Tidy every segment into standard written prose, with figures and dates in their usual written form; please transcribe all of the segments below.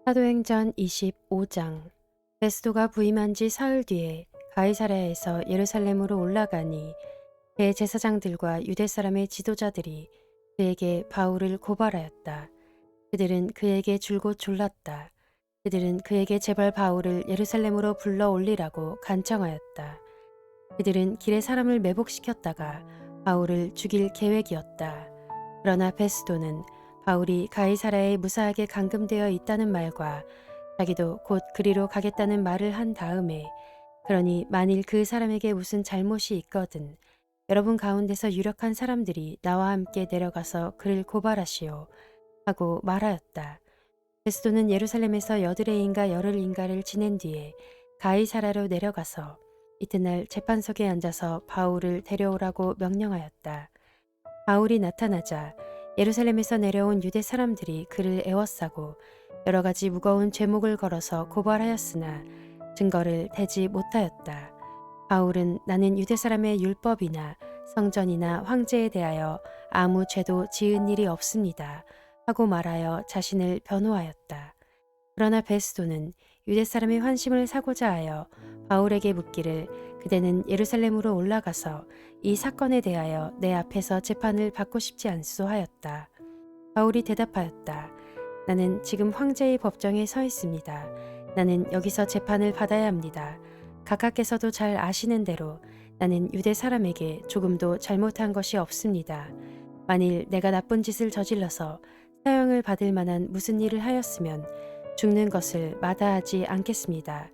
사도행전 25장. 베스도가 부임한 지 사흘 뒤에 가이사랴에서 예루살렘으로 올라가니 대제사장들과 유대 사람의 지도자들이 그에게 바울을 고발하였다. 그들은 그에게 줄곧 졸랐다. 그들은 그에게 제발 바울을 예루살렘으로 불러 올리라고 간청하였다. 그들은 길에 사람을 매복시켰다가 바울을 죽일 계획이었다. 그러나 베스도는 바울이 가이사랴에 무사하게 감금되어 있다는 말과 자기도 곧 그리로 가겠다는 말을 한 다음에, 그러니 만일 그 사람에게 무슨 잘못이 있거든 여러분 가운데서 유력한 사람들이 나와 함께 내려가서 그를 고발하시오 하고 말하였다. 베스도는 예루살렘에서 여드레인가 열흘인가를 지낸 뒤에 가이사랴로 내려가서 이튿날 재판석에 앉아서 바울을 데려오라고 명령하였다. 바울이 나타나자 예루살렘에서 내려온 유대 사람들이 그를 애워싸고 여러 가지 무거운 죄목을 걸어서 고발하였으나 증거를 대지 못하였다. 바울은 나는 유대 사람의 율법이나 성전이나 황제에 대하여 아무 죄도 지은 일이 없습니다 하고 말하여 자신을 변호하였다. 그러나 베스도는 유대 사람의 환심을 사고자 하여 바울에게 묻기를 그대는 예루살렘으로 올라가서 이 사건에 대하여 내 앞에서 재판을 받고 싶지 않소 하였다. 바울이 대답하였다. 나는 지금 황제의 법정에 서 있습니다. 나는 여기서 재판을 받아야 합니다. 각하께서도 잘 아시는 대로 나는 유대 사람에게 조금도 잘못한 것이 없습니다. 만일 내가 나쁜 짓을 저질러서 사형을 받을 만한 무슨 일을 하였으면 죽는 것을 마다하지 않겠습니다.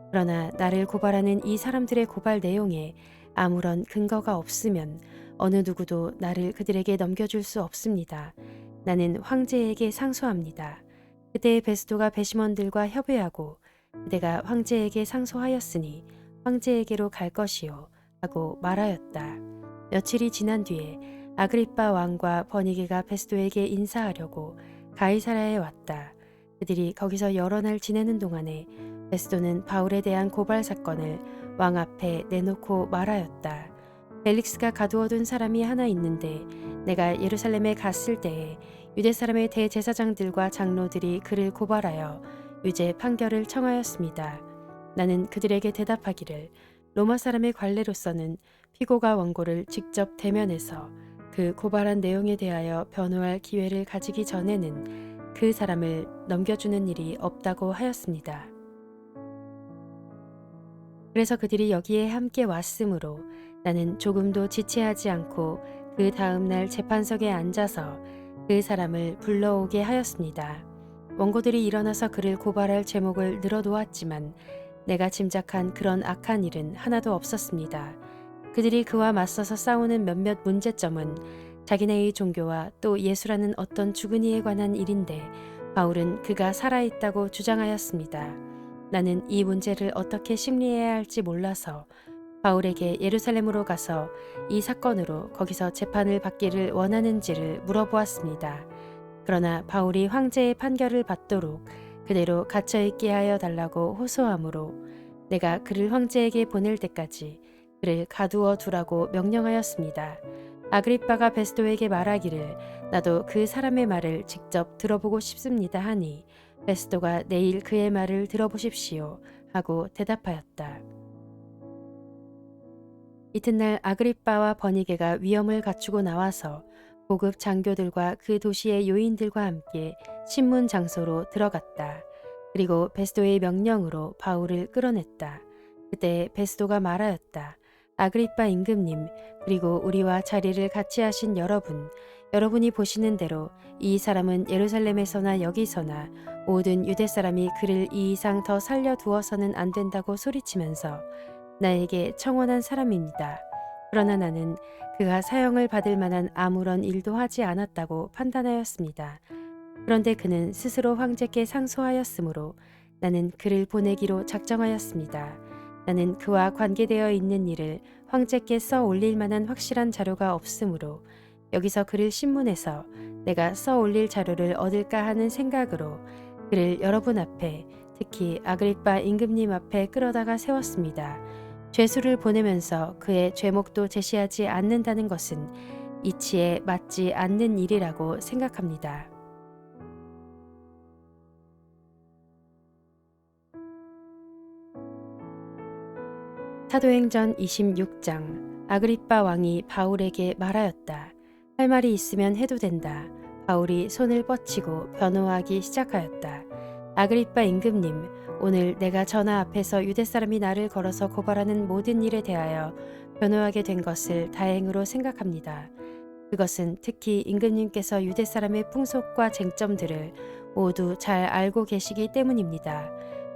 그러나 나를 고발하는 이 사람들의 고발 내용에 아무런 근거가 없으면 어느 누구도 나를 그들에게 넘겨줄 수 없습니다. 나는 황제에게 상소합니다. 그때 베스도가 배심원들과 협의하고 그대가 황제에게 상소하였으니 황제에게로 갈 것이요 하고 말하였다. 며칠이 지난 뒤에 아그리빠 왕과 버니게가 베스도에게 인사하려고 가이사랴에 왔다. 그들이 거기서 여러 날 지내는 동안에 베스도는 바울에 대한 고발 사건을 왕 앞에 내놓고 말하였다. 벨릭스가 가두어둔 사람이 하나 있는데 내가 예루살렘에 갔을 때에 유대 사람의 대제사장들과 장로들이 그를 고발하여 유죄 판결을 청하였습니다. 나는 그들에게 대답하기를 로마 사람의 관례로서는 피고가 원고를 직접 대면해서 그 고발한 내용에 대하여 변호할 기회를 가지기 전에는 그 사람을 넘겨주는 일이 없다고 하였습니다. 그래서 그들이 여기에 함께 왔으므로 나는 조금도 지체하지 않고 그 다음날 재판석에 앉아서 그 사람을 불러오게 하였습니다. 원고들이 일어나서 그를 고발할 제목을 늘어놓았지만 내가 짐작한 그런 악한 일은 하나도 없었습니다. 그들이 그와 맞서서 싸우는 몇몇 문제점은 자기네의 종교와 또 예수라는 어떤 죽은이에 관한 일인데 바울은 그가 살아있다고 주장하였습니다. 나는 이 문제를 어떻게 심리해야 할지 몰라서 바울에게 예루살렘으로 가서 이 사건으로 거기서 재판을 받기를 원하는지를 물어보았습니다. 그러나 바울이 황제의 판결을 받도록 그대로 갇혀있게 하여 달라고 호소하므로 내가 그를 황제에게 보낼 때까지 그를 가두어 두라고 명령하였습니다. 아그리빠가 베스도에게 말하기를 나도 그 사람의 말을 직접 들어보고 싶습니다 하니 베스도가 내일 그의 말을 들어보십시오 하고 대답하였다. 이튿날 아그리빠와 버니게가 위엄을 갖추고 나와서 고급 장교들과 그 도시의 요인들과 함께 신문 장소로 들어갔다. 그리고 베스도의 명령으로 바울을 끌어냈다. 그때 베스도가 말하였다. 아그리빠 임금님, 그리고 우리와 자리를 같이 하신 여러분, 여러분이 보시는 대로 이 사람은 예루살렘에서나 여기서나 모든 유대 사람이 그를 이 이상 더 살려두어서는 안 된다고 소리치면서 나에게 청원한 사람입니다. 그러나 나는 그가 사형을 받을 만한 아무런 일도 하지 않았다고 판단하였습니다. 그런데 그는 스스로 황제께 상소하였으므로 나는 그를 보내기로 작정하였습니다. 나는 그와 관계되어 있는 일을 황제께 써 올릴 만한 확실한 자료가 없으므로 여기서 그를 신문해서 내가 써 올릴 자료를 얻을까 하는 생각으로 그를 여러분 앞에, 특히 아그리빠 임금님 앞에 끌어다가 세웠습니다. 죄수를 보내면서 그의 죄목도 제시하지 않는다는 것은 이치에 맞지 않는 일이라고 생각합니다. 사도행전 26장. 아그리빠 왕이 바울에게 말하였다. 할 말이 있으면 해도 된다. 바울이 손을 뻗치고 변호하기 시작하였다. 아그리빠 임금님, 오늘 내가 전하 앞에서 유대 사람이 나를 걸어서 고발하는 모든 일에 대하여 변호하게 된 것을 다행으로 생각합니다. 그것은 특히 임금님께서 유대 사람의 풍속과 쟁점들을 모두 잘 알고 계시기 때문입니다.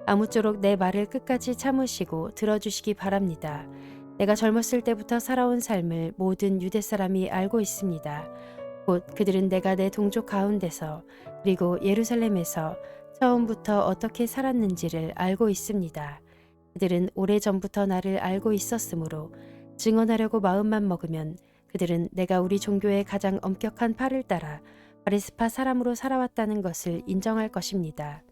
아무쪼록 내 말을 끝까지 참으시고 들어주시기 바랍니다. 내가 젊었을 때부터 살아온 삶을 모든 유대 사람이 알고 있습니다. 곧 그들은 내가 내 동족 가운데서 그리고 예루살렘에서 처음부터 어떻게 살았는지를 알고 있습니다. 그들은 오래전부터 나를 알고 있었으므로 증언하려고 마음만 먹으면 그들은 내가 우리 종교의 가장 엄격한 팔을 따라 바리스파 사람으로 살아왔다는 것을 인정할 것입니다.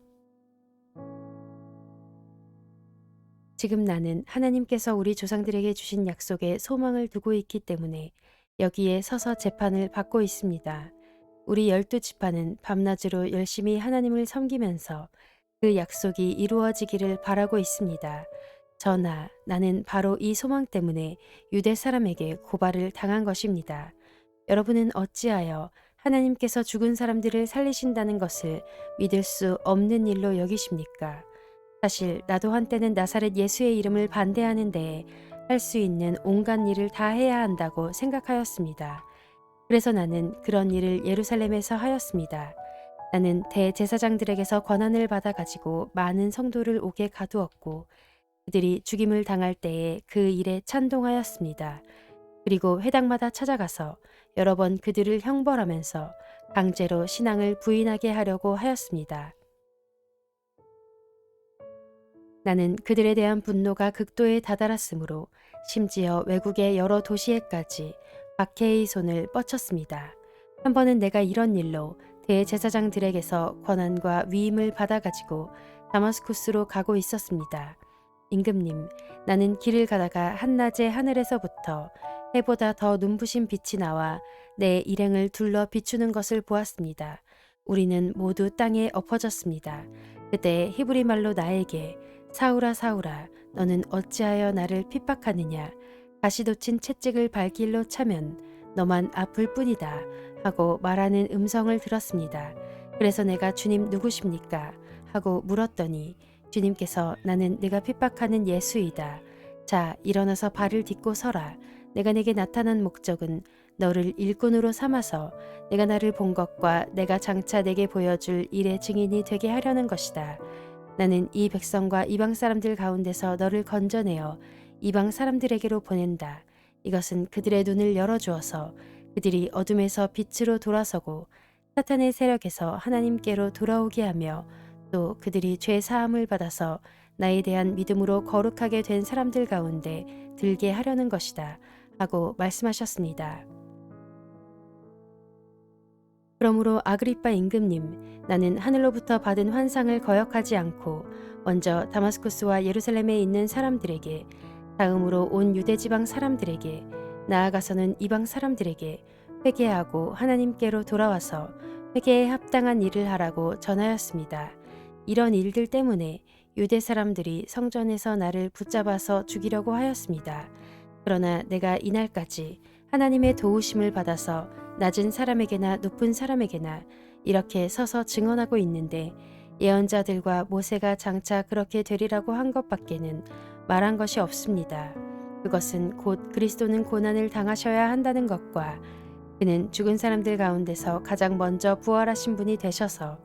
지금 나는 하나님께서 우리 조상들에게 주신 약속에 소망을 두고 있기 때문에 여기에 서서 재판을 받고 있습니다. 우리 12지파는 밤낮으로 열심히 하나님을 섬기면서 그 약속이 이루어지기를 바라고 있습니다. 전하, 나는 바로 이 소망 때문에 유대 사람에게 고발을 당한 것입니다. 여러분은 어찌하여 하나님께서 죽은 사람들을 살리신다는 것을 믿을 수 없는 일로 여기십니까? 사실 나도 한때는 나사렛 예수의 이름을 반대하는 데에 할 수 있는 온갖 일을 다 해야 한다고 생각하였습니다. 그래서 나는 그런 일을 예루살렘에서 하였습니다. 나는 대제사장들에게서 권한을 받아 가지고 많은 성도를 옥에 가두었고 그들이 죽임을 당할 때에 그 일에 찬동하였습니다. 그리고 회당마다 찾아가서 여러 번 그들을 형벌하면서 강제로 신앙을 부인하게 하려고 하였습니다. 나는 그들에 대한 분노가 극도에 다다랐으므로 심지어 외국의 여러 도시에까지 박해의 손을 뻗쳤습니다. 한 번은 내가 이런 일로 대제사장들에게서 권한과 위임을 받아가지고 다마스쿠스로 가고 있었습니다. 임금님, 나는 길을 가다가 한낮에 하늘에서부터 해보다 더 눈부신 빛이 나와 내 일행을 둘러 비추는 것을 보았습니다. 우리는 모두 땅에 엎어졌습니다. 그때 히브리 말로 나에게 사울아 사울아 너는 어찌하여 나를 핍박하느냐 가시돋친 채찍을 발길로 차면 너만 아플 뿐이다 하고 말하는 음성을 들었습니다. 그래서 내가 주님 누구십니까? 하고 물었더니 주님께서 나는 네가 핍박하는 예수이다. 자 일어나서 발을 딛고 서라. 내가 네게 나타난 목적은 너를 일꾼으로 삼아서 내가 나를 본 것과 내가 장차 내게 보여줄 일의 증인이 되게 하려는 것이다. 나는 이 백성과 이방 사람들 가운데서 너를 건져내어 이방 사람들에게로 보낸다. 이것은 그들의 눈을 열어주어서 그들이 어둠에서 빛으로 돌아서고 사탄의 세력에서 하나님께로 돌아오게 하며 또 그들이 죄 사함을 받아서 나에 대한 믿음으로 거룩하게 된 사람들 가운데 들게 하려는 것이다. 하고 말씀하셨습니다. 그러므로 아그리빠 임금님, 나는 하늘로부터 받은 환상을 거역하지 않고 먼저 다마스쿠스와 예루살렘에 있는 사람들에게, 다음으로 온 유대지방 사람들에게, 나아가서는 이방 사람들에게 회개하고 하나님께로 돌아와서 회개에 합당한 일을 하라고 전하였습니다. 이런 일들 때문에 유대 사람들이 성전에서 나를 붙잡아서 죽이려고 하였습니다. 그러나 내가 이날까지 하나님의 도우심을 받아서 낮은 사람에게나 높은 사람에게나 이렇게 서서 증언하고 있는데 예언자들과 모세가 장차 그렇게 되리라고 한 것밖에는 말한 것이 없습니다. 그것은 곧 그리스도는 고난을 당하셔야 한다는 것과 그는 죽은 사람들 가운데서 가장 먼저 부활하신 분이 되셔서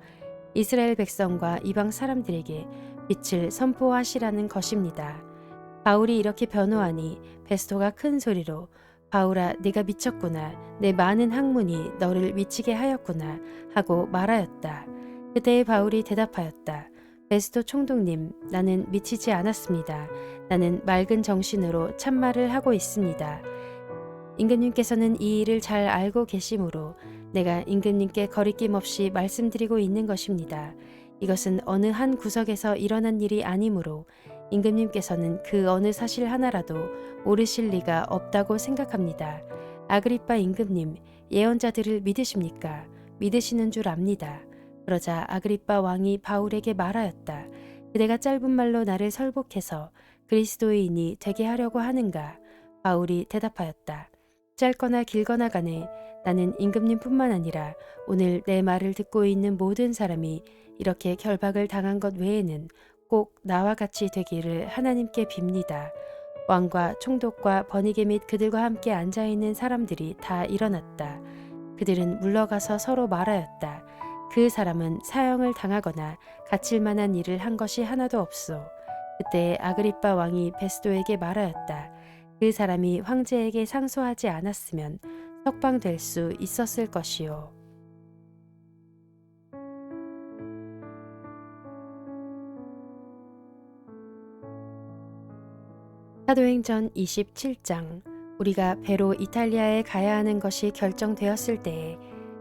이스라엘 백성과 이방 사람들에게 빛을 선포하시라는 것입니다. 바울이 이렇게 변호하니 베스토가 큰 소리로 바울아 네가 미쳤구나. 내 많은 학문이 너를 미치게 하였구나 하고 말하였다. 그때 바울이 대답하였다. 베스토 총독님, 나는 미치지 않았습니다. 나는 맑은 정신으로 참말을 하고 있습니다. 임금님께서는 이 일을 잘 알고 계시므로 내가 임금님께 거리낌 없이 말씀드리고 있는 것입니다. 이것은 어느 한 구석에서 일어난 일이 아니므로 임금님께서는 그 어느 사실 하나라도 모르실 리가 없다고 생각합니다. 아그리빠 임금님, 예언자들을 믿으십니까? 믿으시는 줄 압니다. 그러자 아그리빠 왕이 바울에게 말하였다. 그대가 짧은 말로 나를 설복해서 그리스도인이 되게 하려고 하는가? 바울이 대답하였다. 짧거나 길거나 간에 나는 임금님뿐만 아니라 오늘 내 말을 듣고 있는 모든 사람이 이렇게 결박을 당한 것 외에는 꼭 나와 같이 되기를 하나님께 빕니다. 왕과 총독과 버니게 및 그들과 함께 앉아있는 사람들이 다 일어났다. 그들은 물러가서 서로 말하였다. 그 사람은 사형을 당하거나 갇힐 만한 일을 한 것이 하나도 없소. 그때 아그리빠 왕이 베스도에게 말하였다. 그 사람이 황제에게 상소하지 않았으면 석방될 수 있었을 것이요. 사도행전 27장. 우리가 배로 이탈리아에 가야 하는 것이 결정되었을 때에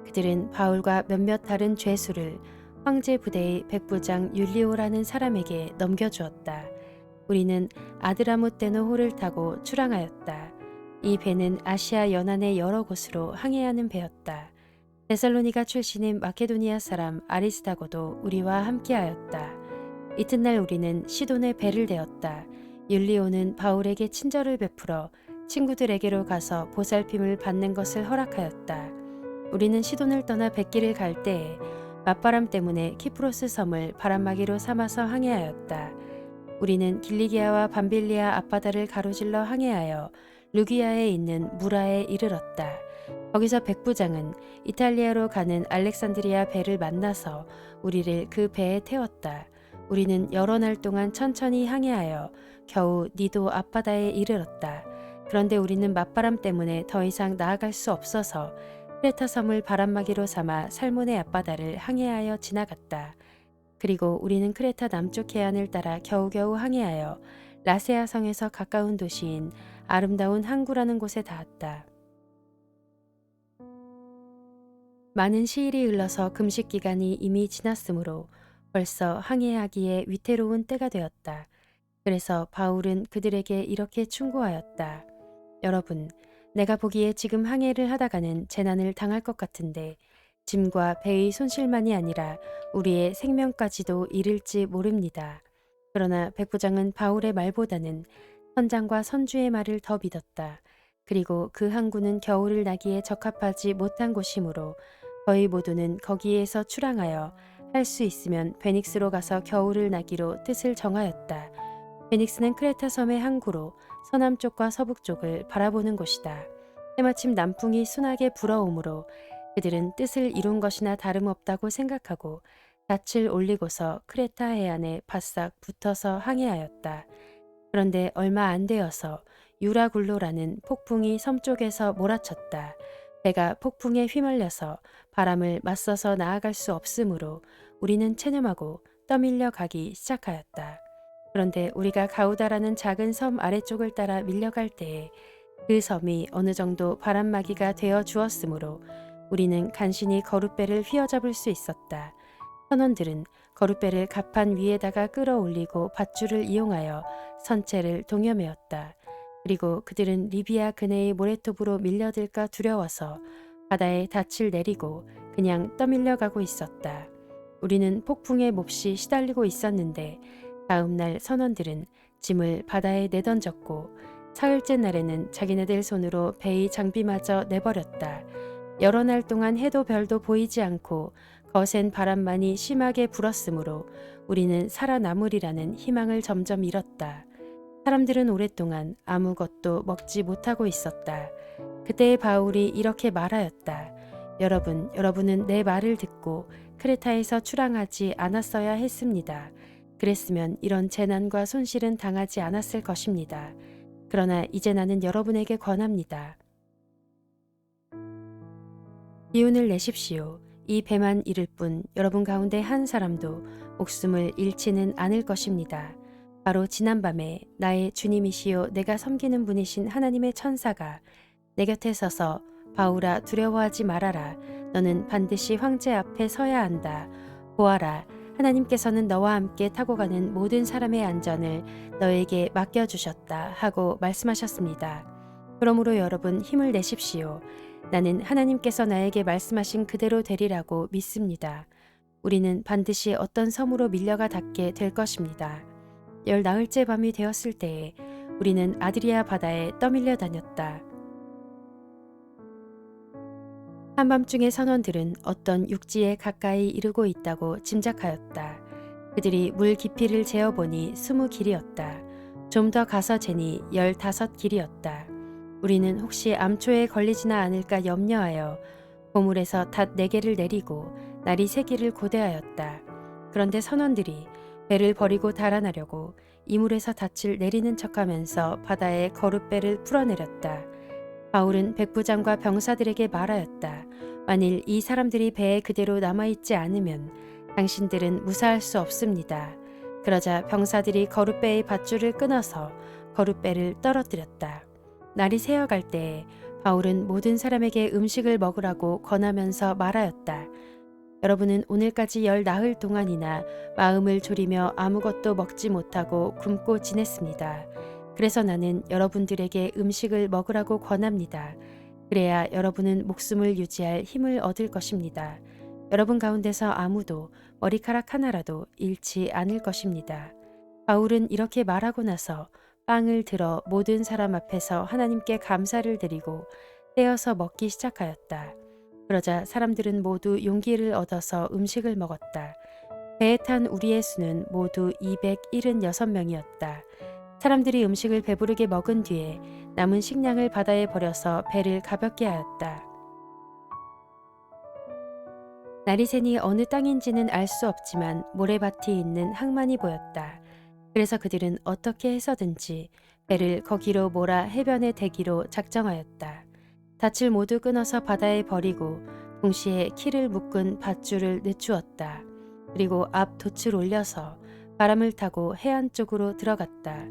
그들은 바울과 몇몇 다른 죄수를 황제 부대의 백부장 율리오라는 사람에게 넘겨주었다. 우리는 아드라무테노 호를 타고 출항하였다. 이 배는 아시아 연안의 여러 곳으로 항해하는 배였다. 데살로니가 출신인 마케도니아 사람 아리스다고도 우리와 함께하였다. 이튿날 우리는 시돈에 배를 대었다. 율리오는 바울에게 친절을 베풀어 친구들에게로 가서 보살핌을 받는 것을 허락하였다. 우리는 시돈을 떠나 뱃길을 갈 때에 맞바람 때문에 키프로스 섬을 바람막이로 삼아서 항해하였다. 우리는 길리기아와 밤빌리아 앞바다를 가로질러 항해하여 루기아에 있는 무라에 이르렀다. 거기서 백부장은 이탈리아로 가는 알렉산드리아 배를 만나서 우리를 그 배에 태웠다. 우리는 여러 날 동안 천천히 항해하여 겨우 니도 앞바다에 이르렀다. 그런데 우리는 맞바람 때문에 더 이상 나아갈 수 없어서 크레타 섬을 바람막이로 삼아 살몬의 앞바다를 항해하여 지나갔다. 그리고 우리는 크레타 남쪽 해안을 따라 겨우겨우 항해하여 라세아 성에서 가까운 도시인 아름다운 항구라는 곳에 닿았다. 많은 시일이 흘러서 금식 기간이 이미 지났으므로 벌써 항해하기에 위태로운 때가 되었다. 그래서 바울은 그들에게 이렇게 충고하였다. 여러분, 내가 보기에 지금 항해를 하다가는 재난을 당할 것 같은데 짐과 배의 손실만이 아니라 우리의 생명까지도 잃을지 모릅니다. 그러나 백부장은 바울의 말보다는 선장과 선주의 말을 더 믿었다. 그리고 그 항구는 겨울을 나기에 적합하지 못한 곳이므로 거의 모두는 거기에서 출항하여 할 수 있으면 베닉스로 가서 겨울을 나기로 뜻을 정하였다. 베닉스는 크레타 섬의 항구로 서남쪽과 서북쪽을 바라보는 곳이다. 때마침 남풍이 순하게 불어오므로 그들은 뜻을 이룬 것이나 다름없다고 생각하고 닻을 올리고서 크레타 해안에 바싹 붙어서 항해하였다. 그런데 얼마 안 되어서 유라굴로라는 폭풍이 섬 쪽에서 몰아쳤다. 배가 폭풍에 휘말려서 바람을 맞서서 나아갈 수 없으므로 우리는 체념하고 떠밀려 가기 시작하였다. 그런데 우리가 가우다라는 작은 섬 아래쪽을 따라 밀려갈 때에 그 섬이 어느 정도 바람막이가 되어 주었으므로 우리는 간신히 거룻배를 휘어잡을 수 있었다. 선원들은 거룻배를 갑판 위에다가 끌어올리고 밧줄을 이용하여 선체를 동여매었다. 그리고 그들은 리비아 근해의 모래톱으로 밀려들까 두려워서 바다에 닻을 내리고 그냥 떠밀려가고 있었다. 우리는 폭풍에 몹시 시달리고 있었는데 다음 날 선원들은 짐을 바다에 내던졌고 사흘째 날에는 자기네들 손으로 배의 장비마저 내버렸다. 여러 날 동안 해도 별도 보이지 않고 거센 바람만이 심하게 불었으므로 우리는 살아남으리라는 희망을 점점 잃었다. 사람들은 오랫동안 아무것도 먹지 못하고 있었다. 그때 바울이 이렇게 말하였다. 여러분은 내 말을 듣고 크레타에서 출항하지 않았어야 했습니다. 그랬으면 이런 재난과 손실은 당하지 않았을 것입니다. 그러나 이제 나는 여러분에게 권합니다. 기운을 내십시오. 이 배만 잃을 뿐 여러분 가운데 한 사람도 목숨을 잃지는 않을 것입니다. 바로 지난밤에 나의 주님이시요 내가 섬기는 분이신 하나님의 천사가 내 곁에 서서 바울아 두려워하지 말아라. 너는 반드시 황제 앞에 서야 한다. 보아라. 하나님께서는 너와 함께 타고 가는 모든 사람의 안전을 너에게 맡겨주셨다 하고 말씀하셨습니다. 그러므로 여러분 힘을 내십시오. 나는 하나님께서 나에게 말씀하신 그대로 되리라고 믿습니다. 우리는 반드시 어떤 섬으로 밀려가 닿게 될 것입니다. 열나흘째 밤이 되었을 때에 우리는 아드리아 바다에 떠밀려 다녔다. 한밤중에 선원들은 어떤 육지에 가까이 이르고 있다고 짐작하였다. 그들이 물 깊이를 재어보니 20길이었다. 좀 더 가서 재니 15길이었다. 우리는 혹시 암초에 걸리지나 않을까 염려하여 보물에서 닷 4개를 내리고 날이 3길을 고대하였다. 그런데 선원들이 배를 버리고 달아나려고 이물에서 닻을 내리는 척하면서 바다에 거룻배를 풀어내렸다. 바울은 백부장과 병사들에게 말하였다. 만일 이 사람들이 배에 그대로 남아있지 않으면 당신들은 무사할 수 없습니다. 그러자 병사들이 거룻배의 밧줄을 끊어서 거룻배를 떨어뜨렸다. 날이 새어갈 때에 바울은 모든 사람에게 음식을 먹으라고 권하면서 말하였다. 여러분은 오늘까지 10나흘 동안이나 마음을 졸이며 아무것도 먹지 못하고 굶고 지냈습니다. 그래서 나는 여러분들에게 음식을 먹으라고 권합니다. 그래야 여러분은 목숨을 유지할 힘을 얻을 것입니다. 여러분 가운데서 아무도 머리카락 하나라도 잃지 않을 것입니다. 바울은 이렇게 말하고 나서 빵을 들어 모든 사람 앞에서 하나님께 감사를 드리고 떼어서 먹기 시작하였다. 그러자 사람들은 모두 용기를 얻어서 음식을 먹었다. 배에 탄 우리의 수는 모두 276명이었다. 사람들이 음식을 배부르게 먹은 뒤에 남은 식량을 바다에 버려서 배를 가볍게 하였다. 날이 새니 어느 땅인지는 알 수 없지만 모래밭이 있는 항만이 보였다. 그래서 그들은 어떻게 해서든지 배를 거기로 몰아 해변에 대기로 작정하였다. 닻을 모두 끊어서 바다에 버리고 동시에 키를 묶은 밧줄을 늦추었다. 그리고 앞 돛을 올려서 바람을 타고 해안 쪽으로 들어갔다.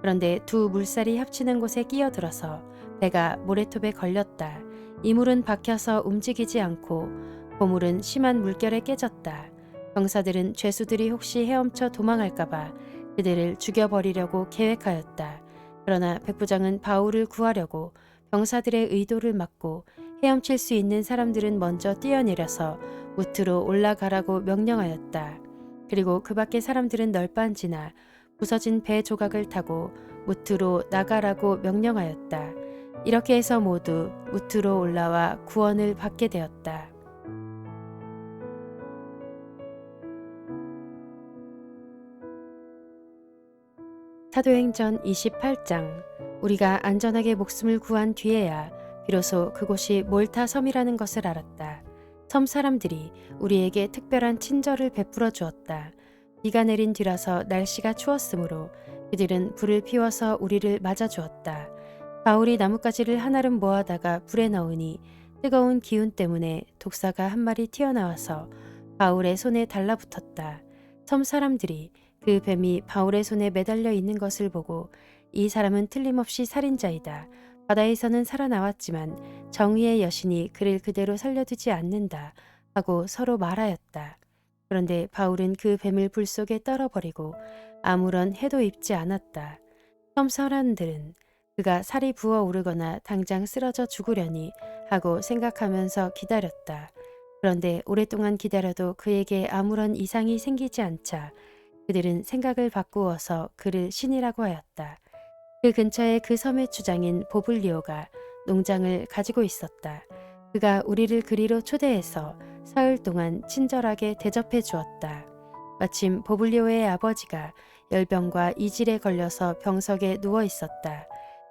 그런데 두 물살이 합치는 곳에 끼어들어서 배가 모래톱에 걸렸다. 이물은 박혀서 움직이지 않고 보물은 심한 물결에 깨졌다. 병사들은 죄수들이 혹시 헤엄쳐 도망할까봐 그들을 죽여버리려고 계획하였다. 그러나 백부장은 바울을 구하려고 병사들의 의도를 막고 헤엄칠 수 있는 사람들은 먼저 뛰어내려서 무트로 올라가라고 명령하였다. 그리고 그 밖의 사람들은 널빤지나 부서진 배 조각을 타고 무트로 나가라고 명령하였다. 이렇게 해서 모두 무트로 올라와 구원을 받게 되었다. 사도행전 28장. 우리가 안전하게 목숨을 구한 뒤에야 비로소 그곳이 몰타 섬이라는 것을 알았다. 섬 사람들이 우리에게 특별한 친절을 베풀어 주었다. 비가 내린 뒤라서 날씨가 추웠으므로 그들은 불을 피워서 우리를 맞아 주었다. 바울이 나뭇가지를 한아름 모아다가 불에 넣으니 뜨거운 기운 때문에 독사가 한 마리 튀어나와서 바울의 손에 달라붙었다. 섬 사람들이 그 뱀이 바울의 손에 매달려 있는 것을 보고 이 사람은 틀림없이 살인자이다. 바다에서는 살아나왔지만 정의의 여신이 그를 그대로 살려두지 않는다 하고 서로 말하였다. 그런데 바울은 그 뱀을 불 속에 떨어버리고 아무런 해도 입지 않았다. 섬 사람들은 그가 살이 부어오르거나 당장 쓰러져 죽으려니 하고 생각하면서 기다렸다. 그런데 오랫동안 기다려도 그에게 아무런 이상이 생기지 않자 그들은 생각을 바꾸어서 그를 신이라고 하였다. 그 근처에 그 섬의 주장인 보블리오가 농장을 가지고 있었다. 그가 우리를 그리로 초대해서 사흘 동안 친절하게 대접해 주었다. 마침 보블리오의 아버지가 열병과 이질에 걸려서 병석에 누워 있었다.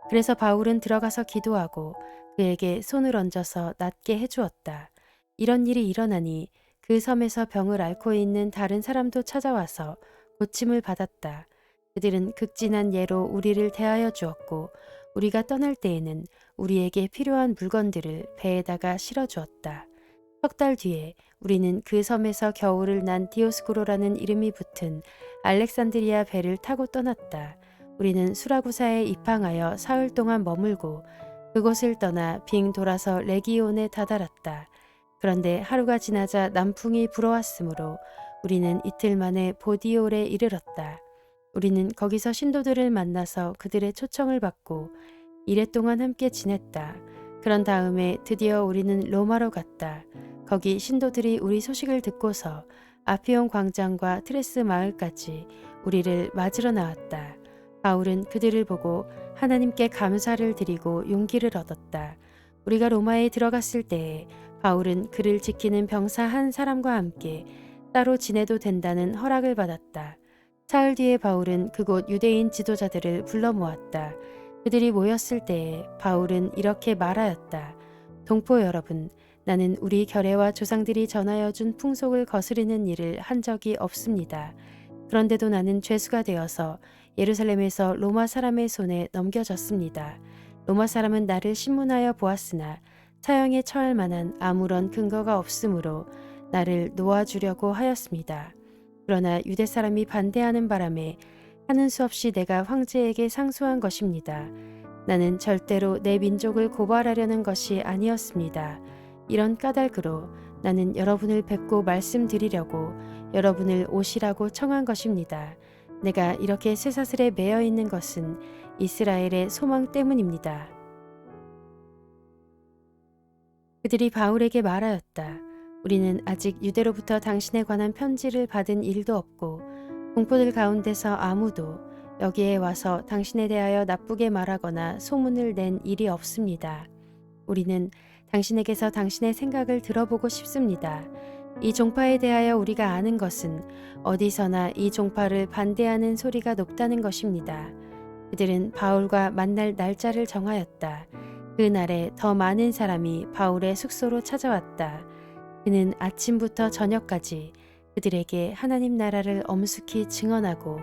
그래서 바울은 들어가서 기도하고 그에게 손을 얹어서 낫게 해주었다. 이런 일이 일어나니 그 섬에서 병을 앓고 있는 다른 사람도 찾아와서 고침을 받았다. 그들은 극진한 예로 우리를 대하여 주었고 우리가 떠날 때에는 우리에게 필요한 물건들을 배에다가 실어주었다. 석 달 뒤에 우리는 그 섬에서 겨울을 난 디오스코로라는 이름이 붙은 알렉산드리아 배를 타고 떠났다. 우리는 수라구사에 입항하여 사흘 동안 머물고 그곳을 떠나 빙 돌아서 레기온에 다다랐다. 그런데 하루가 지나자 남풍이 불어왔으므로 우리는 이틀 만에 보디올에 이르렀다. 우리는 거기서 신도들을 만나서 그들의 초청을 받고 이래 동안 함께 지냈다. 그런 다음에 드디어 우리는 로마로 갔다. 거기 신도들이 우리 소식을 듣고서 아피온 광장과 트레스 마을까지 우리를 맞으러 나왔다. 바울은 그들을 보고 하나님께 감사를 드리고 용기를 얻었다. 우리가 로마에 들어갔을 때에 바울은 그를 지키는 병사 한 사람과 함께 따로 지내도 된다는 허락을 받았다. 사흘 뒤에 바울은 그곳 유대인 지도자들을 불러 모았다. 그들이 모였을 때에 바울은 이렇게 말하였다. 동포 여러분, 나는 우리 결례와 조상들이 전하여 준 풍속을 거스르는 일을 한 적이 없습니다. 그런데도 나는 죄수가 되어서 예루살렘에서 로마 사람의 손에 넘겨졌습니다. 로마 사람은 나를 신문하여 보았으나 사형에 처할 만한 아무런 근거가 없으므로 나를 놓아주려고 하였습니다. 그러나 유대 사람이 반대하는 바람에 하는 수 없이 내가 황제에게 상소한 것입니다. 나는 절대로 내 민족을 고발하려는 것이 아니었습니다. 이런 까닭으로 나는 여러분을 뵙고 말씀드리려고 여러분을 오시라고 청한 것입니다. 내가 이렇게 쇠사슬에 매여 있는 것은 이스라엘의 소망 때문입니다. 그들이 바울에게 말하였다. 우리는 아직 유대로부터 당신에 관한 편지를 받은 일도 없고 동포들 가운데서 아무도 여기에 와서 당신에 대하여 나쁘게 말하거나 소문을 낸 일이 없습니다. 우리는 당신에게서 당신의 생각을 들어보고 싶습니다. 이 종파에 대하여 우리가 아는 것은 어디서나 이 종파를 반대하는 소리가 높다는 것입니다. 그들은 바울과 만날 날짜를 정하였다. 그 날에 더 많은 사람이 바울의 숙소로 찾아왔다. 그는 아침부터 저녁까지 그들에게 하나님 나라를 엄숙히 증언하고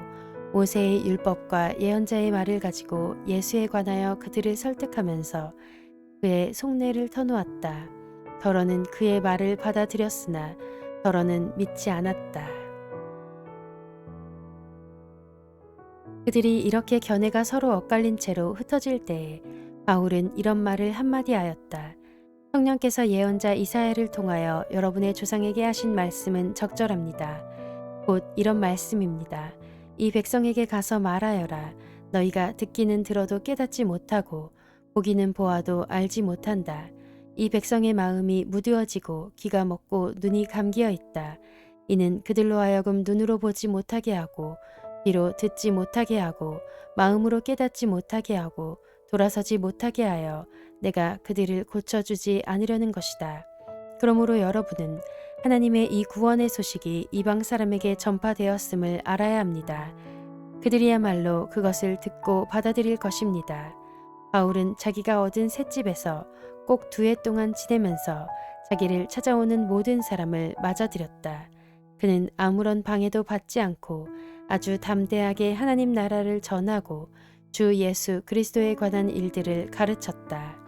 모세의 율법과 예언자의 말을 가지고 예수에 관하여 그들을 설득하면서 그의 속내를 터놓았다. 더러는 그의 말을 받아들였으나 더러는 믿지 않았다. 그들이 이렇게 견해가 서로 엇갈린 채로 흩어질 때에 바울은 이런 말을 한마디 하였다. 성령께서 예언자 이사야를 통하여 여러분의 조상에게 하신 말씀은 적절합니다. 곧 이런 말씀입니다. 이 백성에게 가서 말하여라. 너희가 듣기는 들어도 깨닫지 못하고 보기는 보아도 알지 못한다. 이 백성의 마음이 무뎌지고 귀가 먹고 눈이 감기어 있다. 이는 그들로 하여금 눈으로 보지 못하게 하고 귀로 듣지 못하게 하고 마음으로 깨닫지 못하게 하고 돌아서지 못하게 하여 내가 그들을 고쳐주지 않으려는 것이다. 그러므로 여러분은 하나님의 이 구원의 소식이 이방 사람에게 전파되었음을 알아야 합니다. 그들이야말로 그것을 듣고 받아들일 것입니다. 바울은 자기가 얻은 셋집에서 꼭 2해 동안 지내면서 자기를 찾아오는 모든 사람을 맞아들였다. 그는 아무런 방해도 받지 않고 아주 담대하게 하나님 나라를 전하고 주 예수 그리스도에 관한 일들을 가르쳤다.